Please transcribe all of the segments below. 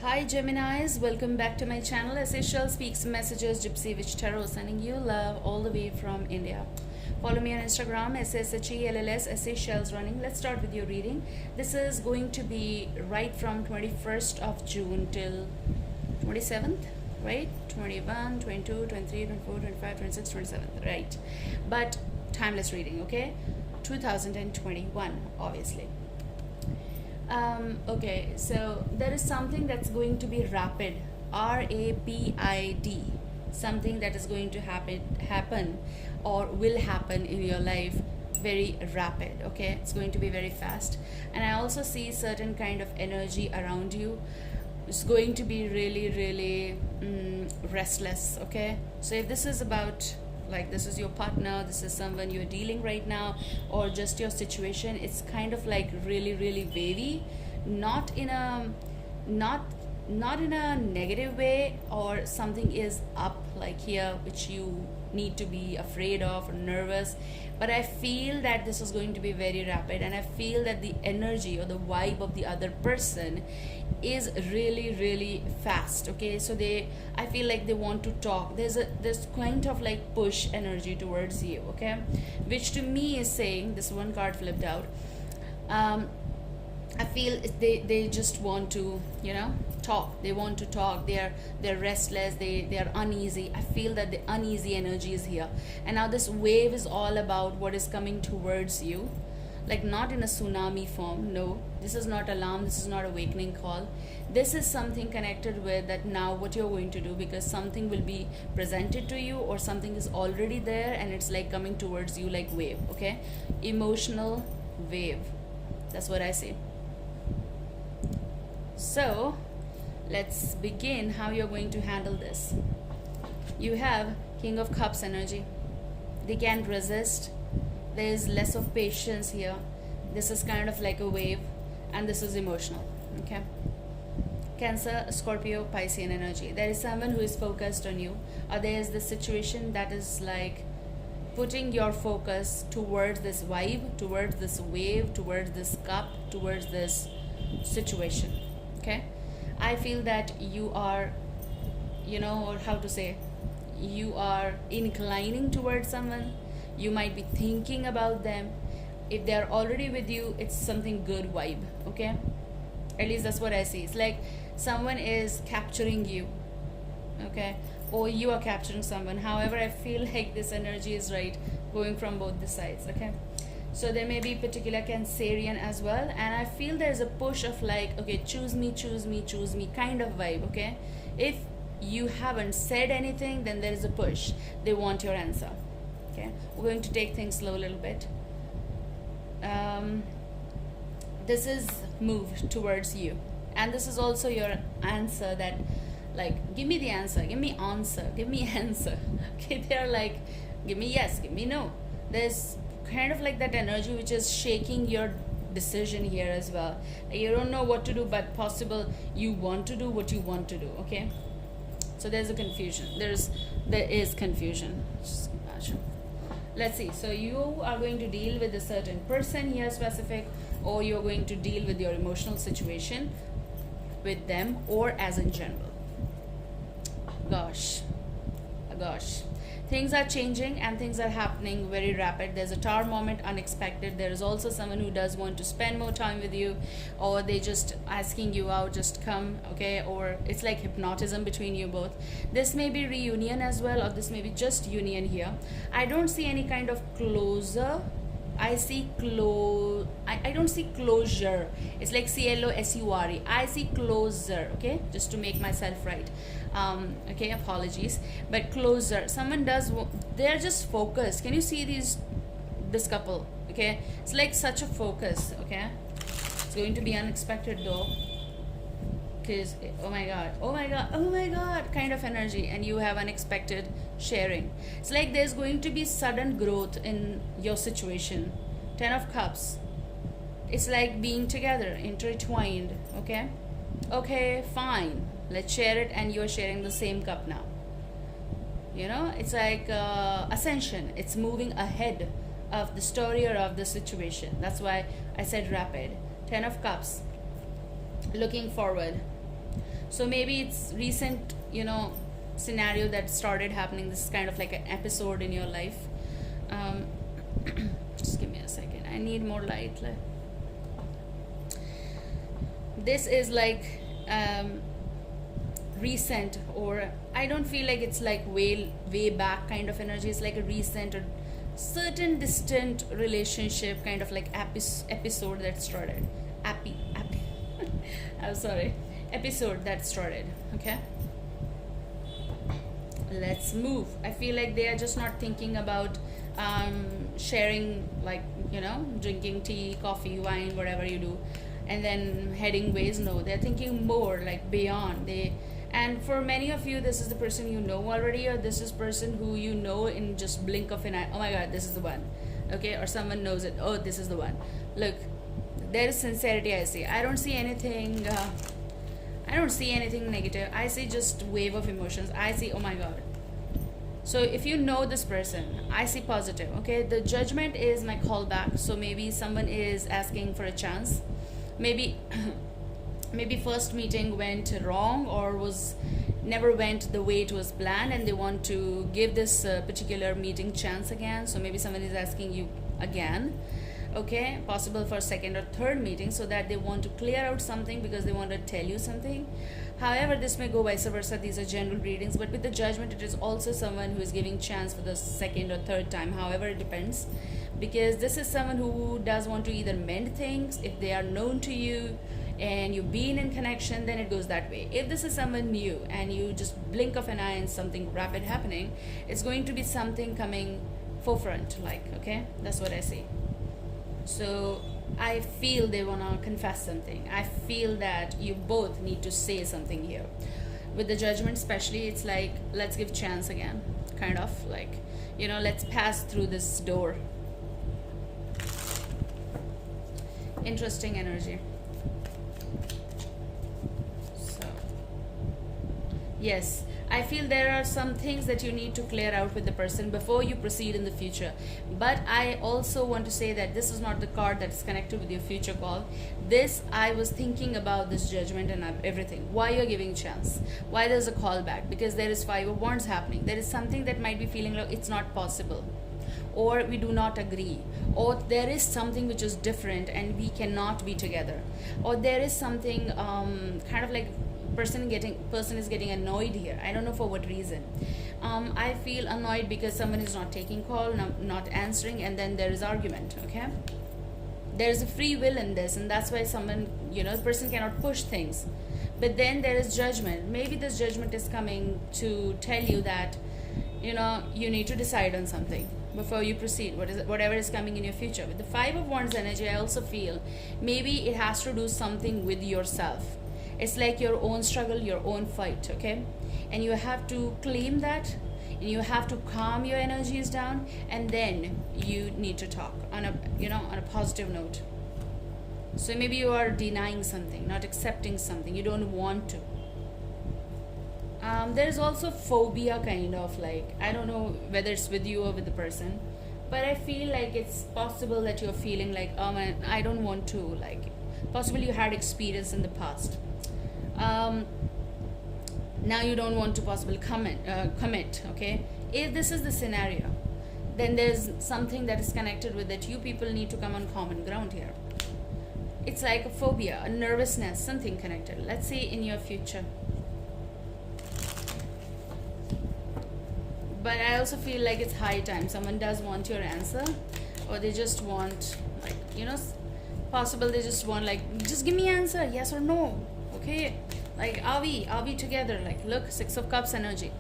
Hi Geminis, welcome back to my channel. Essential Speaks Messages Gypsy Witch Tarot, sending you love all the way from India. Follow me on Instagram, SSHELLS, Essentials Running. Let's start with your reading. This is going to be right from 21st of June till 27th, right? 21, 22, 23, 24, 25, 26, 27, right? But timeless reading, okay? 2021, obviously. Okay, so there is something that's going to be rapid, RAPID, something that is going to happen or will happen in your life very rapid. Okay, it's going to be very fast, and I also see certain kind of energy around you. It's going to be really restless. Okay, so if this is about, like, this is your partner, this is someone you're dealing right now, or just your situation, it's kind of like really wavy, not in a negative way, or something is up like here which you need to be afraid of or nervous. But I feel that this is going to be very rapid, and I feel that the energy or the vibe of the other person is really fast. Okay, so I feel like they want to talk. There's kind of like push energy towards you. Okay, which to me is saying, this one card flipped out, I feel they just want to, talk. They want to talk. They're restless. They're uneasy. I feel that the uneasy energy is here. And now this wave is all about what is coming towards you, like not in a tsunami form. No, this is not alarm. This is not awakening call. This is something connected with that now what you're going to do, because something will be presented to you, or something is already there and it's like coming towards you like wave. Okay, emotional wave. That's what I see. So let's begin how you're going to handle this. You have King of Cups energy. They can't resist. There's less of patience here. This is kind of like a wave, and this is emotional. Okay, Cancer, Scorpio, Piscean energy. There is someone who is focused on you, or there is the situation that is like putting your focus towards this vibe, towards this wave, towards this cup, towards this situation. Okay, I feel that you are, or how to say, you are inclining towards someone. You might be thinking about them. If they are already with you, it's something good vibe. Okay, at least that's what I see. It's like someone is capturing you. Okay, or you are capturing someone. However, I feel like this energy is right going from both the sides. Okay, so there may be particular Cancerian as well, and I feel there's a push of like, okay, choose me kind of vibe. Okay, if you haven't said anything, then there is a push. They want your answer. Okay, we're going to take things slow a little bit. This is moved towards you, and this is also your answer, that like, give me the answer, give me answer. Okay, they're like, give me yes, give me no. There's kind of like that energy which is shaking your decision here as well. You don't know what to do, but possible you want to do what you want to do. Okay, so there's a confusion. There is confusion. Just imagine. Let's see. So you are going to deal with a certain person here specific, or you're going to deal with your emotional situation with them, or as in general. Gosh, things are changing and things are happening very rapid. There's a tower moment, unexpected. There is also someone who does want to spend more time with you, or they just asking you out, just come. Okay, or it's like hypnotism between you both. This may be reunion as well, or this may be just union here. I don't see any kind of closer. I see I don't see closure. It's like CLOSURE. I see closer. Okay, just to make myself right. Okay, apologies, but closer. Someone does. They're just focused. Can you see this couple? Okay, it's like such a focus. Okay, it's going to be unexpected though, because oh my god kind of energy, and you have unexpected sharing. It's like there's going to be sudden growth in your situation. 10 of Cups. It's like being together, intertwined. Okay, fine, let's share it, and you're sharing the same cup now. It's like ascension. It's moving ahead of the story or of the situation. That's why I said rapid. 10 of Cups, looking forward. So maybe it's recent, scenario that started happening. This is kind of like an episode in your life. um, just give me a second, I need more light. This is like recent, or I don't feel like it's like way back kind of energy. It's like a recent or certain distant relationship, kind of like episode that started. I'm sorry, episode that started. Okay, let's move. I feel like they are just not thinking about sharing, like, drinking tea, coffee, wine, whatever you do, and then heading ways. No, they're thinking more like beyond. And for many of you, this is the person you know already, or this is person who you know in just blink of an eye. Oh my god, this is the one. Okay, or someone knows it. Oh, this is the one. Look, there is sincerity. I see. I don't see anything. I don't see anything negative. I see just wave of emotions. I see, oh my god. So if you know this person, I see positive. Okay, the judgment is my callback. So maybe someone is asking for a chance. Maybe maybe first meeting went wrong, or was never went the way it was planned, and they want to give this particular meeting chance again. So maybe someone is asking you again. Okay, possible for second or third meeting, so that they want to clear out something, because they want to tell you something. However, this may go vice versa. These are general readings, but with the judgment, it is also someone who is giving chance for the second or third time. However, it depends, because this is someone who does want to either mend things. If they are known to you and you've been in connection, then it goes that way. If this is someone new and you just blink of an eye and something rapid happening, it's going to be something coming forefront, like, okay, that's what I see. So I feel they want to confess something. I feel that you both need to say something here. With the judgment especially, it's like, let's give chance again, kind of like, let's pass through this door. Interesting energy. So yes, I feel there are some things that you need to clear out with the person before you proceed in the future. But I also want to say that this is not the card that is connected with your future call. This, I was thinking about this judgment and everything. Why you're giving chance? Why there's a callback? Because there is 5 of Wands happening. There is something that might be feeling like it's not possible, or we do not agree, or there is something which is different and we cannot be together, or there is something kind of like person is getting annoyed here. I don't know for what reason. I feel annoyed because someone is not taking call, not answering, and then there is argument. Okay, there is a free will in this, and that's why someone, the person cannot push things. But then there is judgment. Maybe this judgment is coming to tell you that you need to decide on something before you proceed, whatever is coming in your future. With the 5 of Wands energy, I also feel maybe it has to do something with yourself. It's like your own struggle, your own fight. Okay, and you have to claim that, and you have to calm your energies down, and then you need to talk on a positive note. So maybe you are denying something, not accepting something, you don't want to. There's also phobia, kind of like, I don't know whether it's with you or with the person, but I feel like it's possible that you're feeling like, oh man, I don't want to, like, possibly you had experience in the past. Now you don't want to possibly commit. Okay, if this is the scenario, then there's something that is connected with it. You people need to come on common ground here. It's like a phobia, a nervousness, something connected. Let's see in your future. But I also feel like it's high time. Someone does want your answer, or they just want, like, possible they just want, like, just give me answer, yes or no. Okay, like, are we together? Like, look, 6 of Cups energy.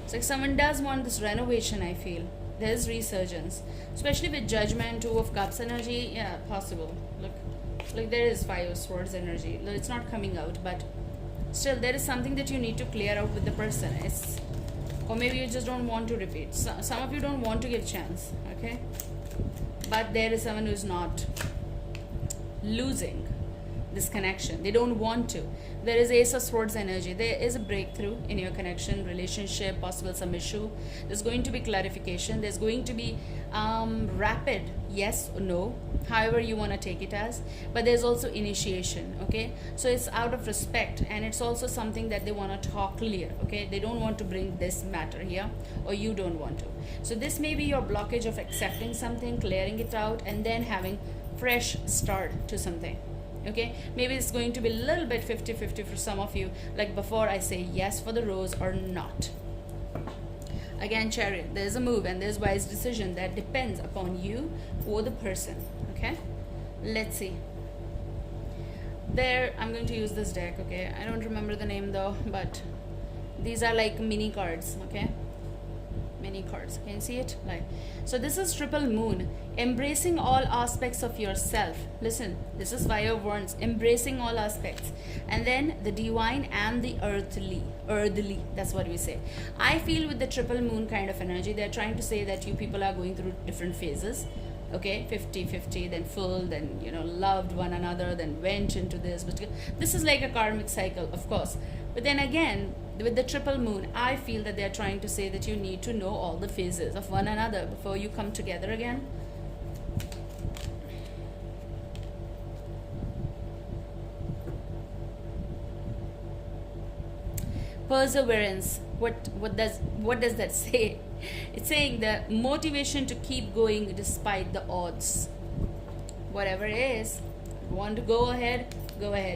It's like someone does want this renovation. I feel there's resurgence, especially with judgment, 2 of Cups energy. Yeah, possible. Look, there is 5 of Swords energy. It's not coming out, but still there is something that you need to clear out with the person. Or maybe you just don't want to repeat. Some of you don't want to give chance. Okay, but there is someone who's not losing. this connection. They don't want to. There is Ace of Swords energy. There is a breakthrough in your connection, relationship, possible some issue. There's going to be clarification. There's going to be rapid yes or no, however you want to take it as. But there's also initiation, okay? So it's out of respect, and it's also something that they want to talk clear, okay? They don't want to bring this matter here, or you don't want to. So this may be your blockage of accepting something, clearing it out, and then having fresh start to something. Okay, maybe it's going to be a little bit 50-50 for some of you, like before I say yes for the rose or not. Again, Chariot, there's a move and there's wise decision that depends upon you or the person. Okay, let's see. There, I'm going to use this deck. Okay, I don't remember the name though, but these are like mini cards. Okay, many cards. Can you see it? Like, so this is triple moon, embracing all aspects of yourself. Listen, this is Fire of Wands, embracing all aspects. And then the divine and the earthly, that's what we say. I feel with the triple moon kind of energy, they're trying to say that you people are going through different phases. Okay, 50-50, then full, then, you know, loved one another, then went into this. But this is like a karmic cycle, of course. But then again, with the triple moon, I feel that they're trying to say that you need to know all the phases of one another before you come together again. Perseverance. What does that say? It's saying the motivation to keep going despite the odds. Whatever it is, want to go ahead,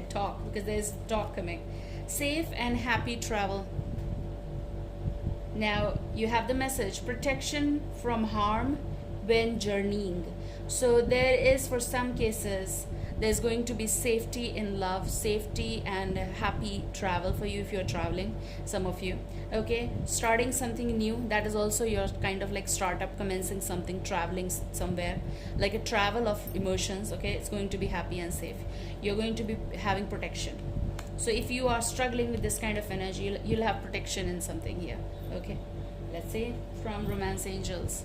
talk, because there's talk coming. Safe and happy travel. Now you have the message, protection from harm when journeying. So there is, for some cases, there's going to be safety in love, safety and happy travel for you if you're traveling, some of you. Okay, starting something new, that is also your kind of like startup, commencing something, traveling somewhere, like a travel of emotions. Okay, it's going to be happy and safe. You're going to be having protection. So if you are struggling with this kind of energy, you'll have protection in something here. Okay, let's say from Romance Angels.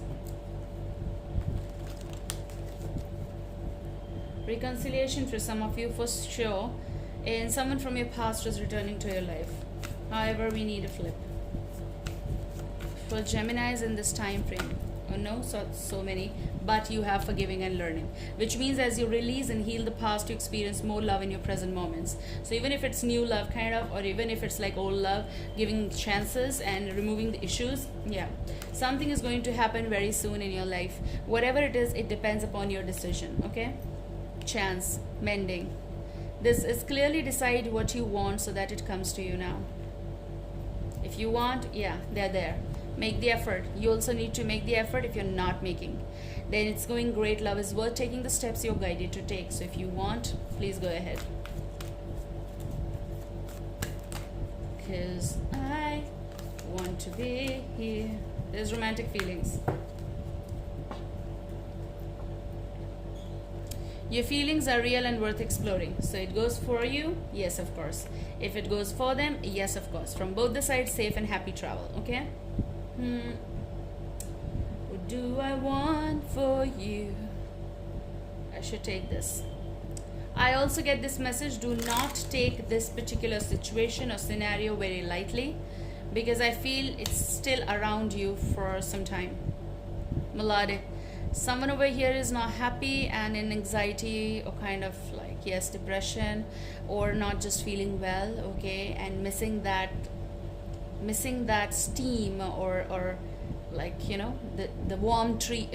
Reconciliation for some of you, for sure, and someone from your past is returning to your life. However, we need a flip. For Geminis in this time frame, oh no, so many, but you have forgiving and learning, which means as you release and heal the past, you experience more love in your present moments. So even if it's new love kind of, or even if it's like old love, giving chances and removing the issues, yeah, something is going to happen very soon in your life. Whatever it is, it depends upon your decision. Okay, chance, mending. This is clearly decide what you want so that it comes to you now. If you want, yeah, they're there. Make the effort. You also need to make the effort. If you're not making, then it's going great. Love is worth taking the steps you're guided to take. So if you want, please go ahead. Because I want to be here. There's romantic feelings. Your feelings are real and worth exploring. So it goes for you, yes, of course. If it goes for them, yes, of course. From both the sides, safe and happy travel. Okay. What do I want for you? I should take this. I also get this message, do not take this particular situation or scenario very lightly, because I feel it's still around you for some time. Malade. Someone over here is not happy and in anxiety, or kind of like, yes, depression, or not just feeling well, okay, and missing that steam, or like, you know, the warm tea.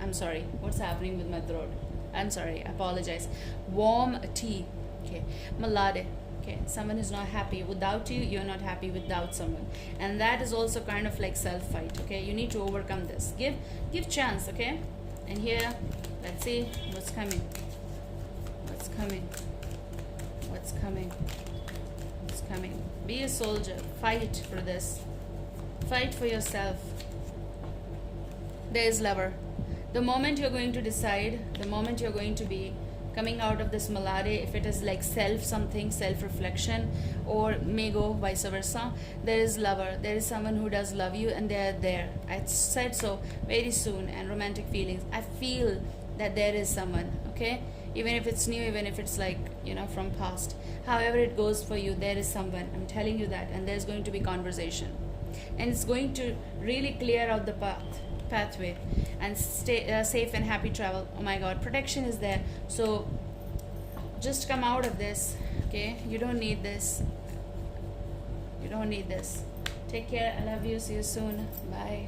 I'm sorry, what's happening with my throat? I'm sorry, I apologize. Warm tea. Okay, Malade. Okay, someone is not happy without you, you're not happy without someone, and that is also kind of like self-fight. Okay, you need to overcome this. Give chance. Okay, and here, let's see what's coming. What's coming? What's coming? What's coming? Be a soldier. Fight for this. Fight for yourself. There is lover. The moment you're going to decide, the moment you're going to be coming out of this Malade, if it is like self-reflection, or may go vice versa, there is lover. There is someone who does love you, and they are there. I said so, very soon. And romantic feelings, I feel that there is someone. Okay, even if it's new, even if it's like, you know, from past. However it goes for you, there is someone, I'm telling you that, and there's going to be conversation, and it's going to really clear out the pathway, and stay safe and happy travel. Oh my god, protection is there. So just come out of this, okay? You don't need this. You don't need this. Take care. I love you. See you soon. Bye.